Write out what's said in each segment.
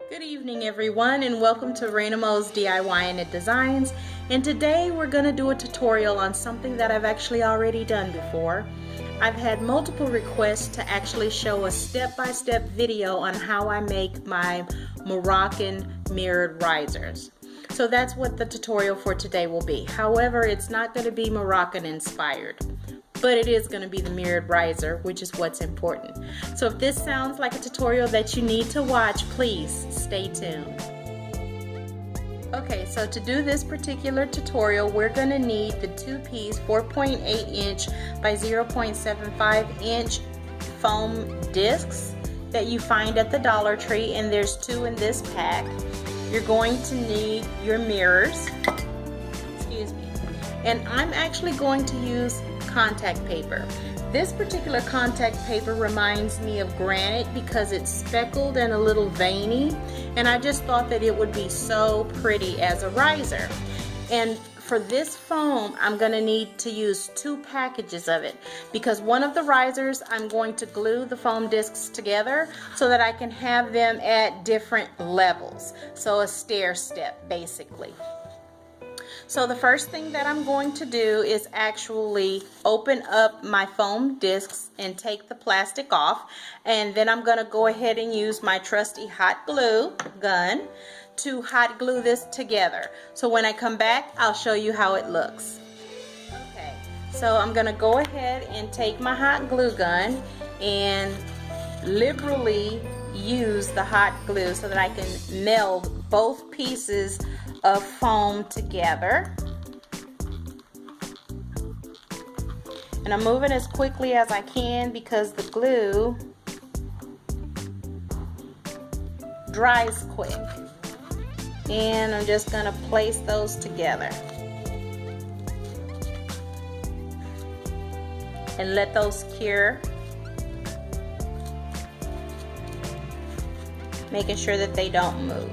Good evening everyone, and welcome to ReinaMoe's DIY and Knit Designs. And today we're going to do a tutorial on something that I've actually already done before. I've had multiple requests to actually show a step-by-step video on how I make my Moroccan mirrored risers. So that's what the tutorial for today will be. However, it's not going to be Moroccan inspired, but it is going to be the mirrored riser, which is what's important. So if this sounds like a tutorial that you need to watch, please stay tuned. Okay, so to do this particular tutorial, we're going to need the two-piece 4.8 inch by 0.75 inch foam discs that you find at the Dollar Tree, and there's 2 in this pack. You're going to need your mirrors, and I'm actually going to use contact paper. This particular contact paper reminds me of granite because it's speckled and a little veiny, and I just thought that it would be so pretty as a riser. And for this foam, I'm going to need to use 2 packages of it, because one of the risers I'm going to glue the foam discs together so that I can have them at different levels, so a stair step basically. So the first thing that I'm going to do is actually open up my foam discs and take the plastic off, and then I'm going to go ahead and use my trusty hot glue gun to hot glue this together. So when I come back, I'll show you how it looks. Okay, so I'm going to go ahead and take my hot glue gun and liberally use the hot glue so that I can meld both pieces of foam together. And I'm moving as quickly as I can because the glue dries quick. And I'm just going to place those together and let those cure, making sure that they don't move.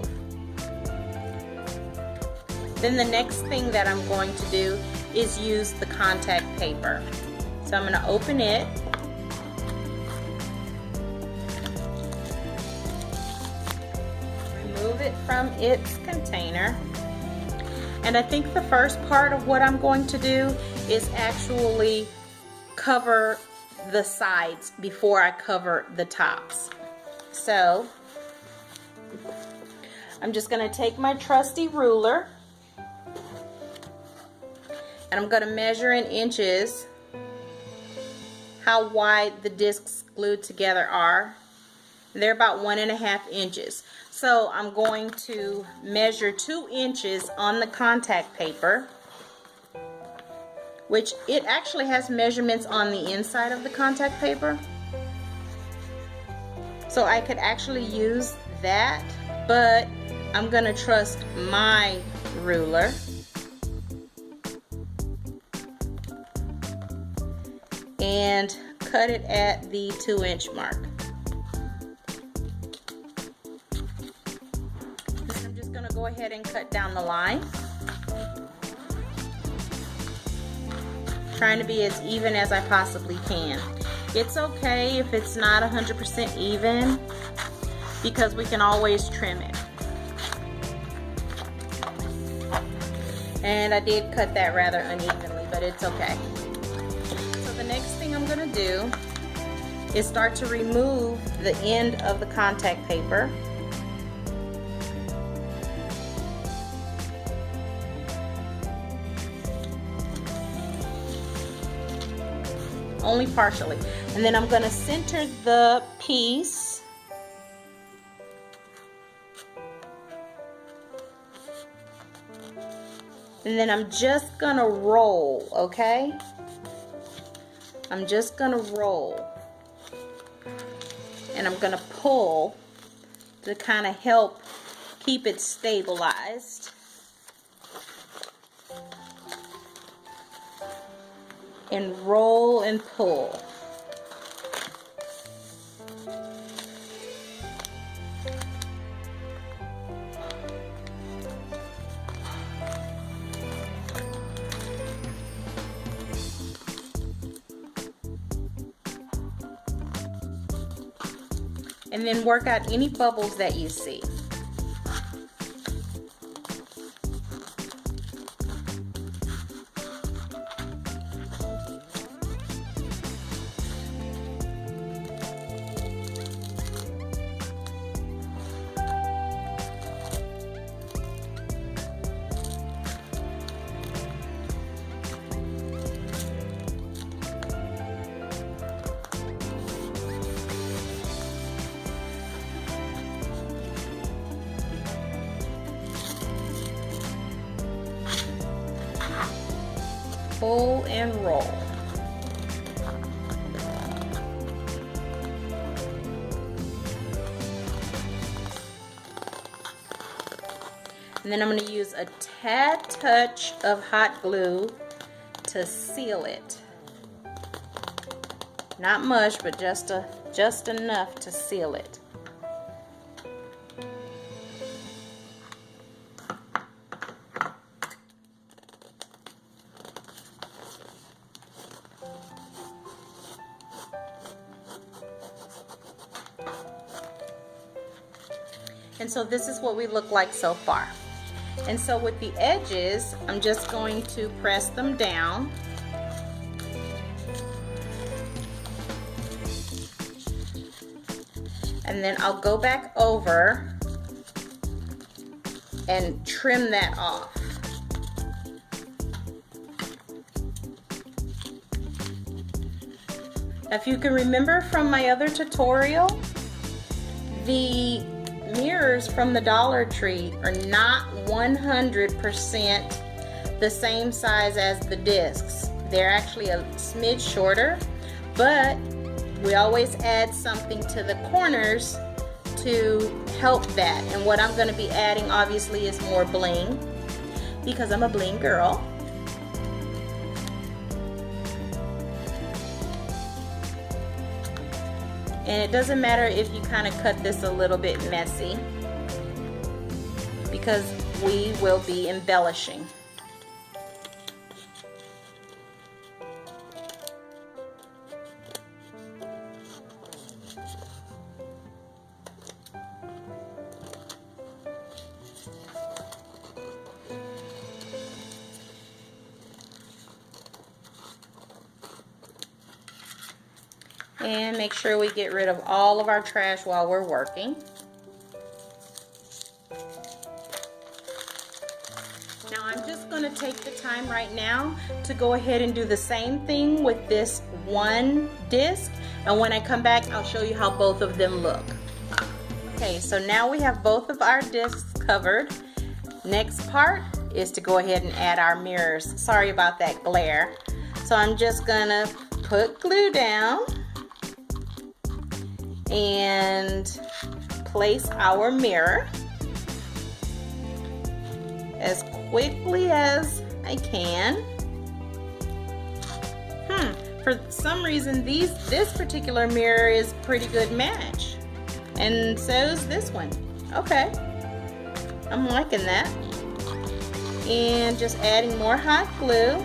Then the next thing that I'm going to do is use the contact paper. So I'm going to open it, remove it from its container, and I think the first part of what I'm going to do is actually cover the sides before I cover the tops. So I'm just going to take my trusty ruler, and I'm going to measure in inches how wide the discs glued together are. They're about 1.5 inches. So I'm going to measure 2 inches on the contact paper, which it actually has measurements on the inside of the contact paper. So I could actually use that, but I'm going to trust my ruler. And cut it at the 2-inch mark. I'm just going to go ahead and cut down the line, trying to be as even as I possibly can. It's okay if it's not 100% even, because we can always trim it. And I did cut that rather unevenly, but it's okay. The next thing I'm going to do is start to remove the end of the contact paper. Only partially. And then I'm going to center the piece . And then I'm just going to roll, okay? I'm just going to roll, and I'm going to pull to kind of help keep it stabilized. And roll and pull. and then work out any bubbles that you see. pull and roll. And then I'm going to use a tad touch of hot glue to seal it. Not much, but just enough to seal it. And so this is what we look like so far. And so with the edges, I'm just going to press them down. And then I'll go back over and trim that off. If you can remember from my other tutorial, the mirrors from the Dollar Tree are not 100% the same size as the discs. They're actually a smidge shorter, but we always add something to the corners to help that. And what I'm going to be adding obviously is more bling, because I'm a bling girl. And it doesn't matter if you kind of cut this a little bit messy, because we will be embellishing. And make sure we get rid of all of our trash while we're working. Now I'm just going to take the time right now to go ahead and do the same thing with this one disc, and when I come back I'll show you how both of them look. Okay, so now we have both of our discs covered. Next part is to go ahead and add our mirrors. Sorry about that glare. So I'm just gonna put glue down and place our mirror as quickly as I can. For some reason this particular mirror is a pretty good match, and so is this one. Okay, I'm liking that. And just adding more hot glue.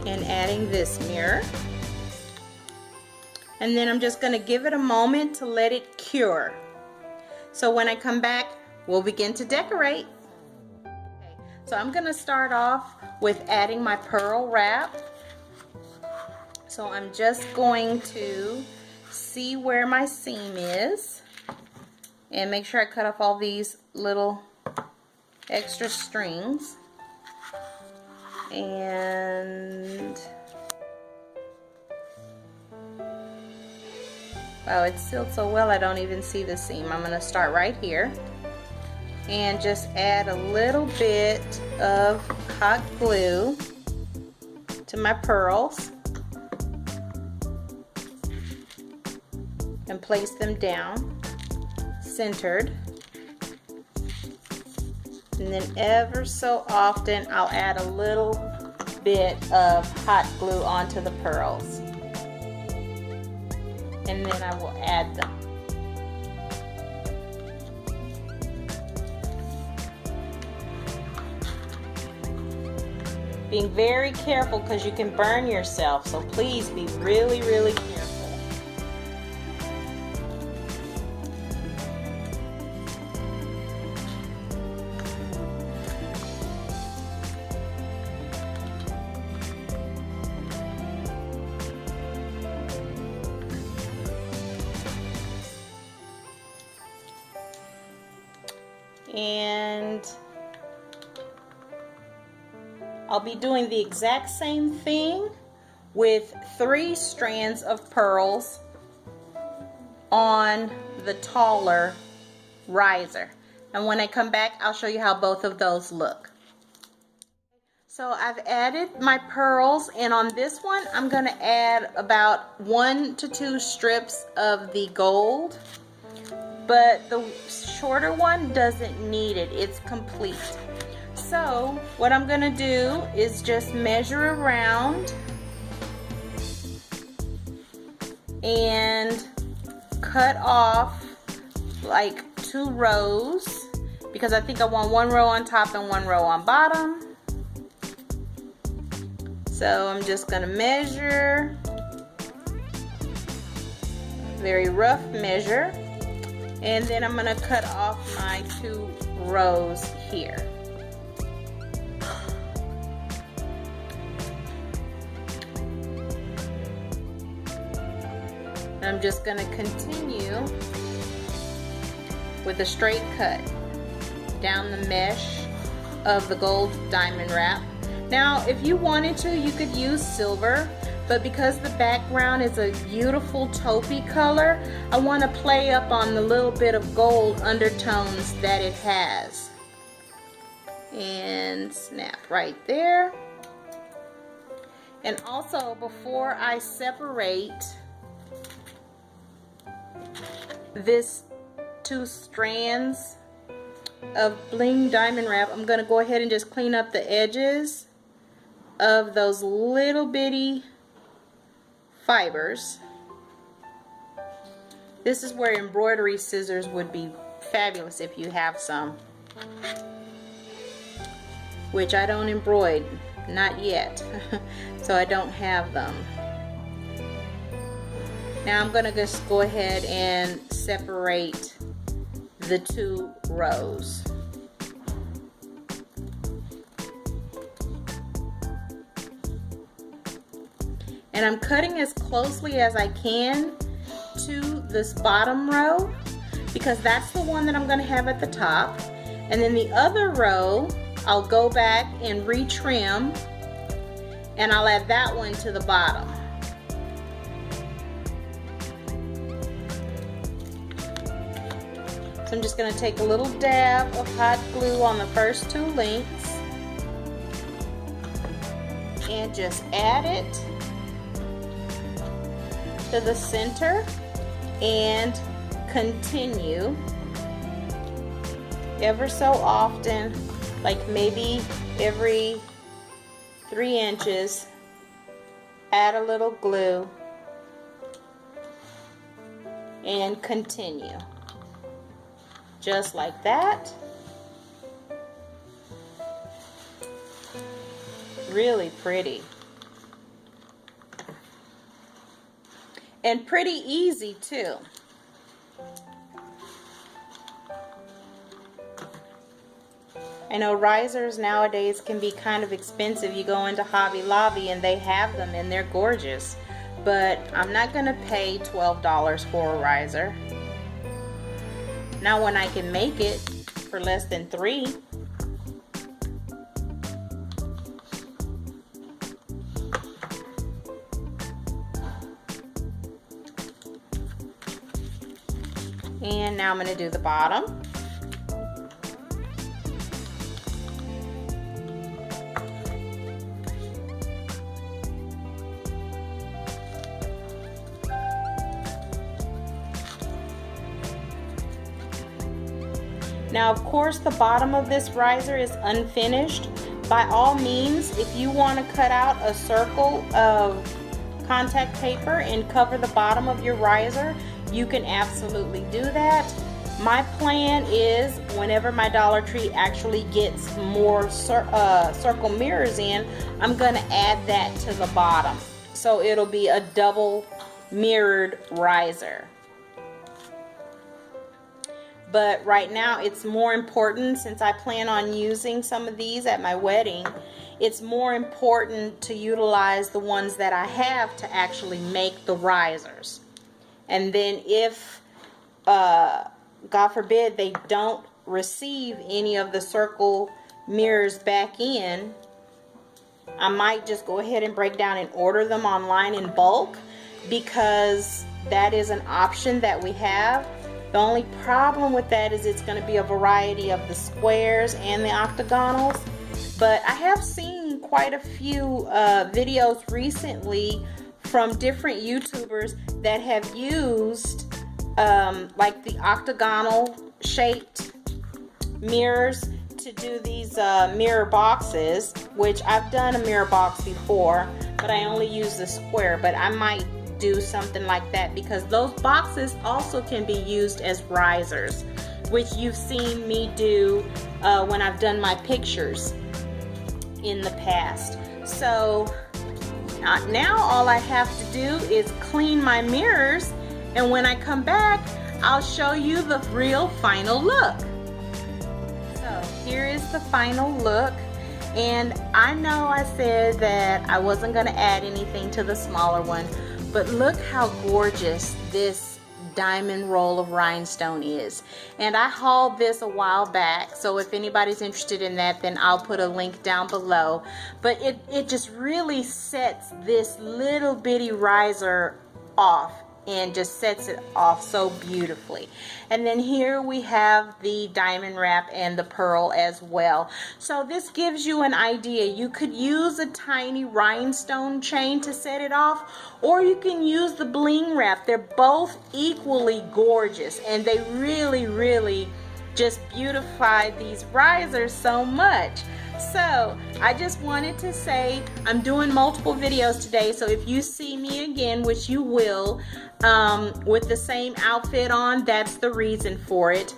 And adding this mirror. And then I'm just going to give it a moment to let it cure. So when I come back, we'll begin to decorate. Okay, so I'm going to start off with adding my pearl wrap. So I'm just going to see where my seam is and make sure I cut off all these little extra strings. And wow, it's sealed so well I don't even see the seam. I'm going to start right here and just add a little bit of hot glue to my pearls and place them down centered. And then ever so often I'll add a little bit of hot glue onto the pearls. And then I will add them. Being very careful because you can burn yourself, so please be really, really careful. And I'll be doing the exact same thing with 3 strands of pearls on the taller riser. And when I come back, I'll show you how both of those look. So I've added my pearls, and on this one I'm going to add about 1 to 2 strips of the gold, but the shorter one doesn't need it. It's complete. So what I'm going to do is just measure around and cut off like 2 rows, because I think I want 1 row on top and 1 row on bottom. So I'm just going to measure, very rough measure, and then I'm going to cut off my 2 rows here. I'm just going to continue with a straight cut down the mesh of the gold diamond wrap. Now, if you wanted to, you could use silver, but because the background is a beautiful taupey color, I want to play up on the little bit of gold undertones that it has. And snap right there. And also, before I separate this 2 strands of bling diamond wrap, I'm going to go ahead and just clean up the edges of those little bitty fibers. This is where embroidery scissors would be fabulous if you have some, which I don't embroider, not yet. So I don't have them. Now I'm gonna just go ahead and separate the 2 rows. And I'm cutting as closely as I can to this bottom row, because that's the one that I'm going to have at the top. And then the other row, I'll go back and retrim, and I'll add that one to the bottom. So I'm just going to take a little dab of hot glue on the first 2 links and just add it to the center and continue ever so often, like maybe every 3 inches, add a little glue and continue just like that. Really pretty. And pretty easy too. I know risers nowadays can be kind of expensive. You go into Hobby Lobby and they have them and they're gorgeous. But I'm not going to pay $12 for a riser. Now when I can make it for less than $3. And now I'm going to do the bottom. Now, of course, the bottom of this riser is unfinished. By all means, if you want to cut out a circle of contact paper and cover the bottom of your riser, you can absolutely do that. My plan is, whenever my Dollar Tree actually gets more circle mirrors in, I'm going to add that to the bottom. So it'll be a double mirrored riser. But right now it's more important, since I plan on using some of these at my wedding, it's more important to utilize the ones that I have to actually make the risers. And then if, God forbid, they don't receive any of the circle mirrors back in, I might just go ahead and break down and order them online in bulk, because that is an option that we have. The only problem with that is it's going to be a variety of the squares and the octagonals. But I have seen quite a few videos recently from different YouTubers that have used like the octagonal shaped mirrors to do these mirror boxes, which I've done a mirror box before, but I only use the square. But I might do something like that, because those boxes also can be used as risers, which you've seen me do when I've done my pictures in the past. So now all I have to do is clean my mirrors, and when I come back, I'll show you the real final look. So here is the final look. And I know I said that I wasn't going to add anything to the smaller one, but look how gorgeous this diamond roll of rhinestone is. And I hauled this a while back, so if anybody's interested in that, then I'll put a link down below. But it just really sets this little bitty riser off, and just sets it off so beautifully. And then here we have the diamond wrap and the pearl as well. So this gives you an idea. You could use a tiny rhinestone chain to set it off, or you can use the bling wrap. They're both equally gorgeous, and they really just beautify these risers so much. So I just wanted to say I'm doing multiple videos today, so if you see me again, which you will, with the same outfit on, that's the reason for it.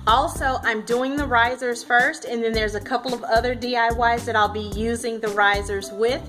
Also, I'm doing the risers first, and then there's a couple of other DIYs that I'll be using the risers with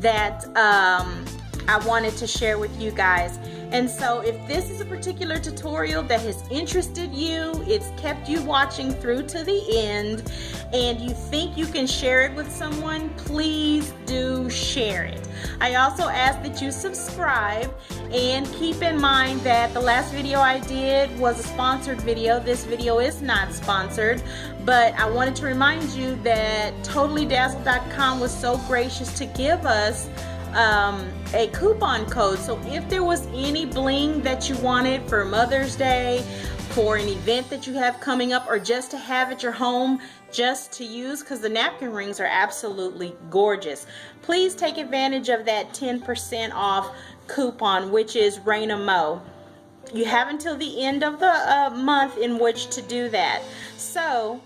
that I wanted to share with you guys. And so if this is a particular tutorial that has interested you, it's kept you watching through to the end, and you think you can share it with someone, please do share it. I also ask that you subscribe, and keep in mind that the last video I did was a sponsored video. This video is not sponsored, but I wanted to remind you that TotallyDazzled.com was so gracious to give us a coupon code. So if there was any bling that you wanted for Mother's Day, for an event that you have coming up, or just to have at your home just to use, because the napkin rings are absolutely gorgeous, please take advantage of that 10% off coupon, which is ReinaMoe. You have until the end of the month in which to do that. So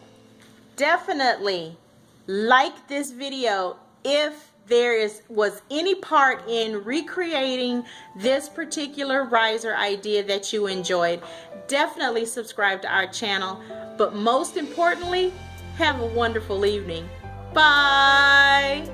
definitely like this video if there was any part in recreating this particular riser idea that you enjoyed. Definitely subscribe to our channel, but most importantly, have a wonderful evening. Bye.